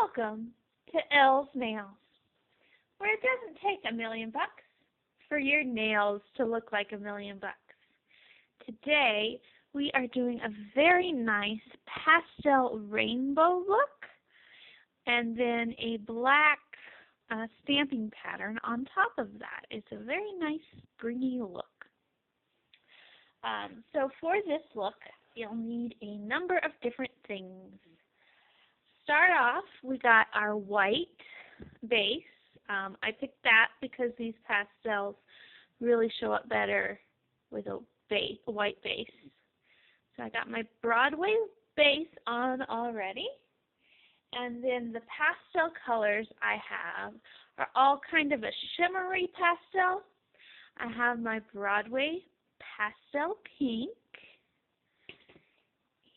Welcome to Elle's Nails, where it doesn't take $1,000,000 for your nails to look like $1,000,000. Today, we are doing a very nice pastel rainbow look and then a black stamping pattern on top of that. It's a very nice springy look. So for this look, you'll need a number of different things. Start off, we got our white base. I picked that because these pastels really show up better with a white base. So I got my Broadway base on already. And then the pastel colors I have are all kind of a shimmery pastel. I have my Broadway pastel pink.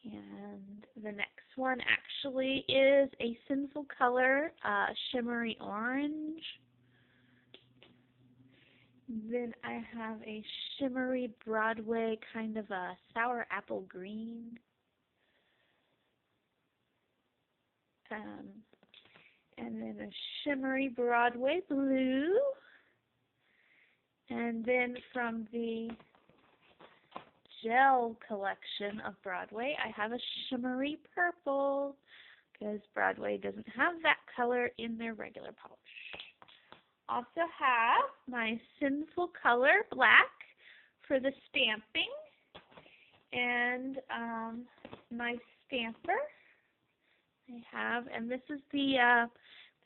And the next one actually is a Sinful Color shimmery orange. Then I have a shimmery Broadway kind of a sour apple green. And then a shimmery Broadway blue. And then from the gel collection of Broadway, I have a shimmery purple because Broadway doesn't have that color in their regular polish. Also have my Sinful Color black for the stamping, and my stamper I have, and this is the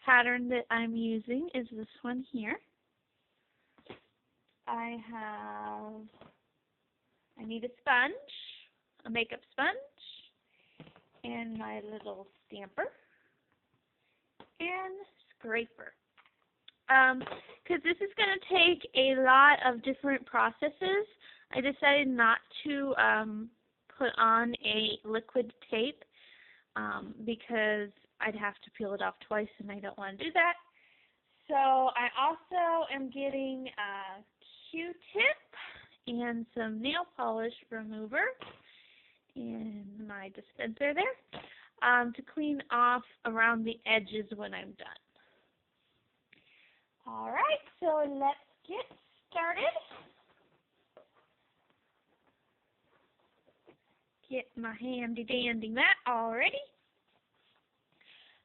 pattern that I'm using, is this one here. I need a sponge, a makeup sponge, and my little stamper and scraper. Because this is going to take a lot of different processes, I decided not to put on a liquid tape because I'd have to peel it off twice and I don't want to do that. So I also am getting a Q-tip and some nail polish remover in my dispenser there to clean off around the edges when I'm done. Alright, so let's get started. Get my handy dandy mat all ready.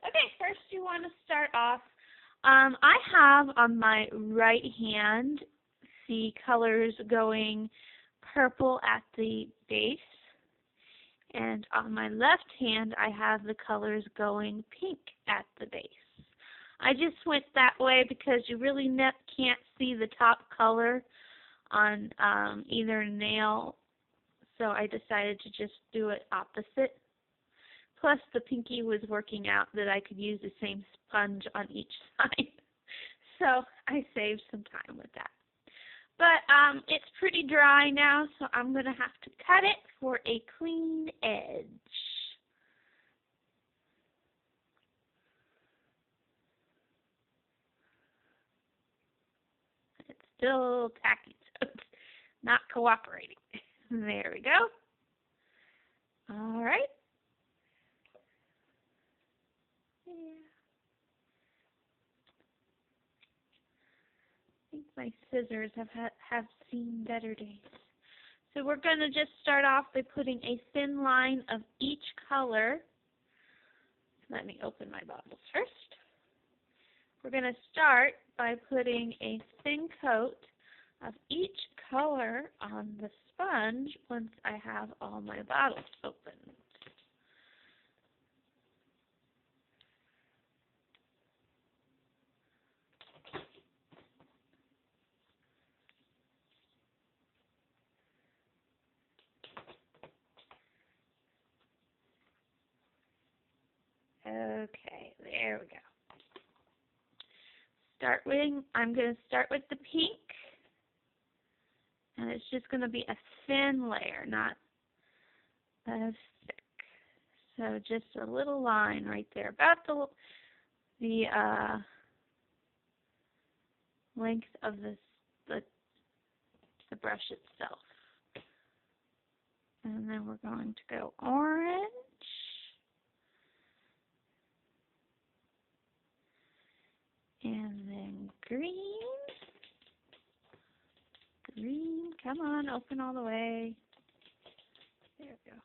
Okay, first you want to start off, I have on my right hand the colors going purple at the base, and on my left hand I have the colors going pink at the base. I just went that way because you really can't see the top color on either nail, so I decided to just do it opposite. Plus the pinky was working out that I could use the same sponge on each side, so I saved some time with that. But it's pretty dry now, so I'm going to have to cut it for a clean edge. It's still tacky, so it's not cooperating. There we go. All right. I think my scissors have seen better days. So we're going to just start off by putting a thin line of each color. Let me open my bottles first. We're going to start by putting a thin coat of each color on the sponge once I have all my bottles open. Okay, there we go. I'm going to start with the pink, and it's just going to be a thin layer, not as thick. So just a little line right there, about the length of the brush itself. And then we're going to go orange. And then green. Green. Come on, open all the way. There we go.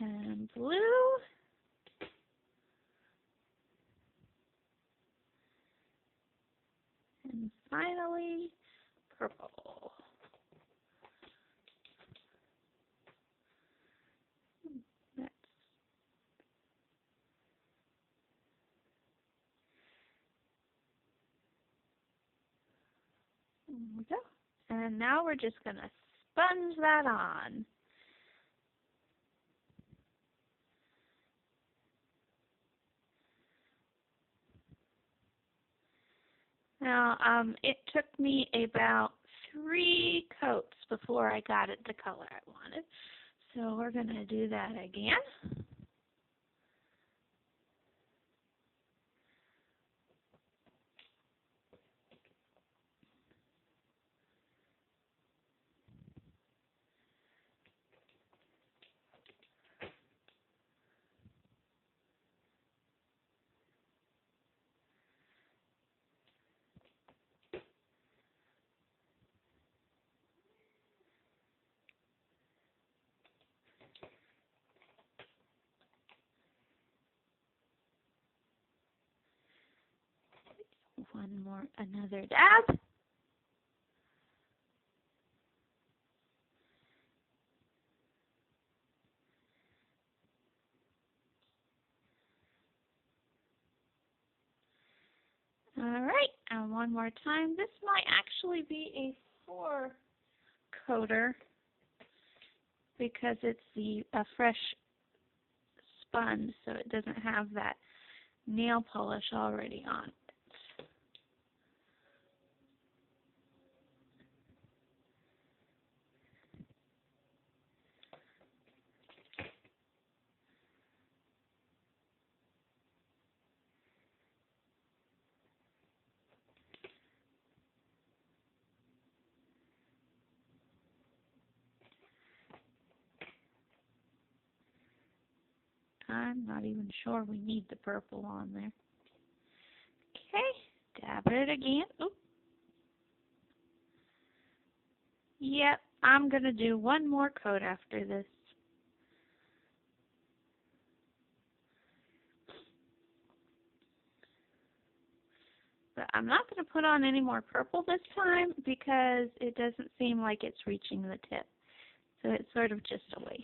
And blue. And finally, purple. That's, there we go. And now we're just going to sponge that on. Now, it took me about 3 coats before I got it the color I wanted. So we're going to do that again. Another dab. All right, and one more time. This might actually be a 4-coater because it's a fresh sponge, so it doesn't have that nail polish already on it. I'm not even sure we need the purple on there. Okay, dab it again. Oop. Yep, I'm going to do one more coat after this. But I'm not going to put on any more purple this time because it doesn't seem like it's reaching the tip. So it's sort of just a waste.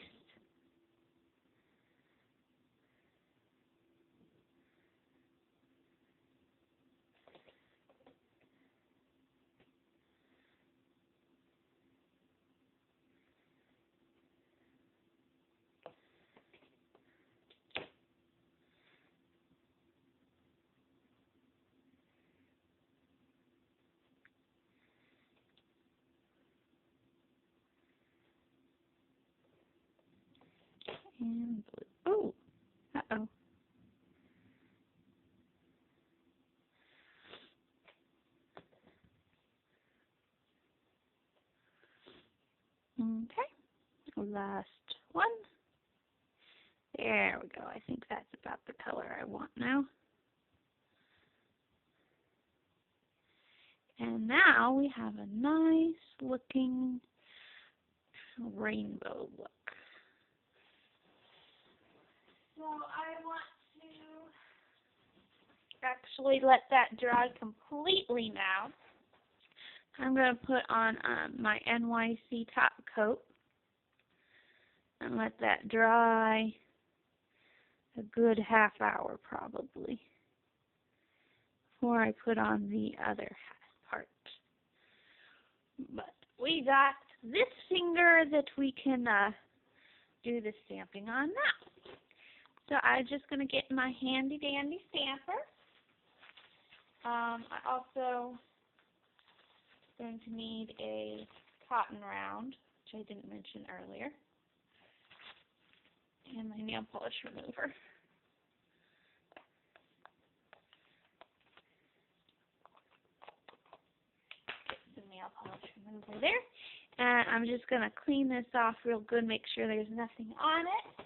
And blue. Oh, uh-oh. Okay, last one. There we go. I think that's about the color I want now. And now we have a nice looking rainbow look. So I want to actually let that dry completely now. I'm going to put on my NYC top coat and let that dry a good half hour probably before I put on the other part. But we got this finger that we can do the stamping on now. So I'm just going to get my handy dandy stamper. I also going to need a cotton round, which I didn't mention earlier, and my nail polish remover. Get the nail polish remover there. And I'm just going to clean this off real good, make sure there's nothing on it.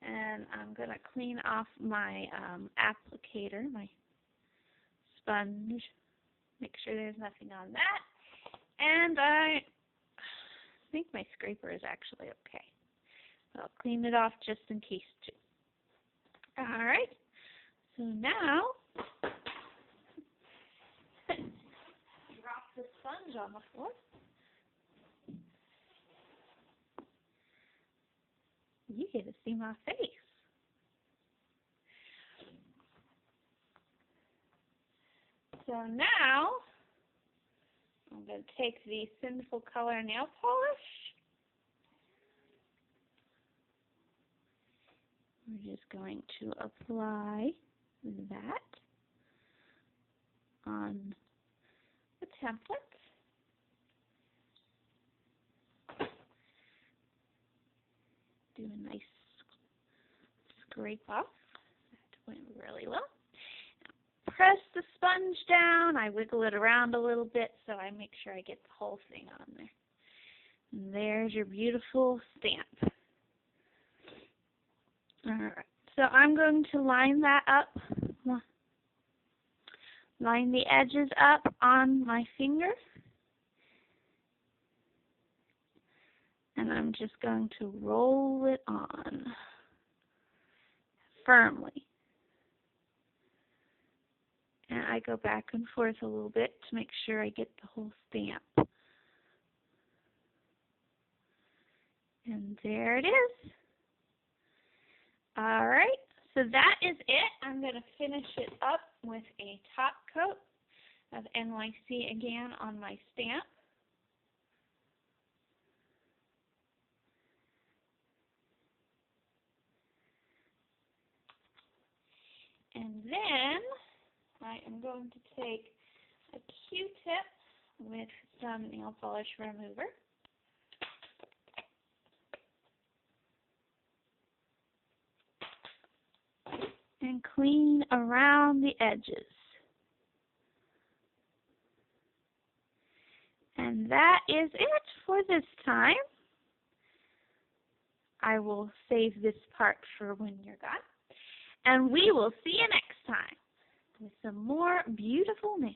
And I'm going to clean off my applicator, my sponge, make sure there's nothing on that. And I think my scraper is actually okay. I'll clean it off just in case too. Alright, so now, drop the sponge on the floor. You get to see my face. So now, I'm going to take the Sinful Color nail polish. We're just going to apply that on the template. Do a nice scrape off. That went really well. Press the sponge down. I wiggle it around a little bit so I make sure I get the whole thing on there. And there's your beautiful stamp. Alright, so I'm going to line that up, line the edges up on my finger. And I'm just going to roll it on firmly. And I go back and forth a little bit to make sure I get the whole stamp. And there it is. Alright, so that is it. I'm going to finish it up with a top coat of NYC again on my stamp. And then I am going to take a Q-tip with some nail polish remover. And clean around the edges. And that is it for this time. I will save this part for when you're gone. And we will see you next time with some more beautiful nails.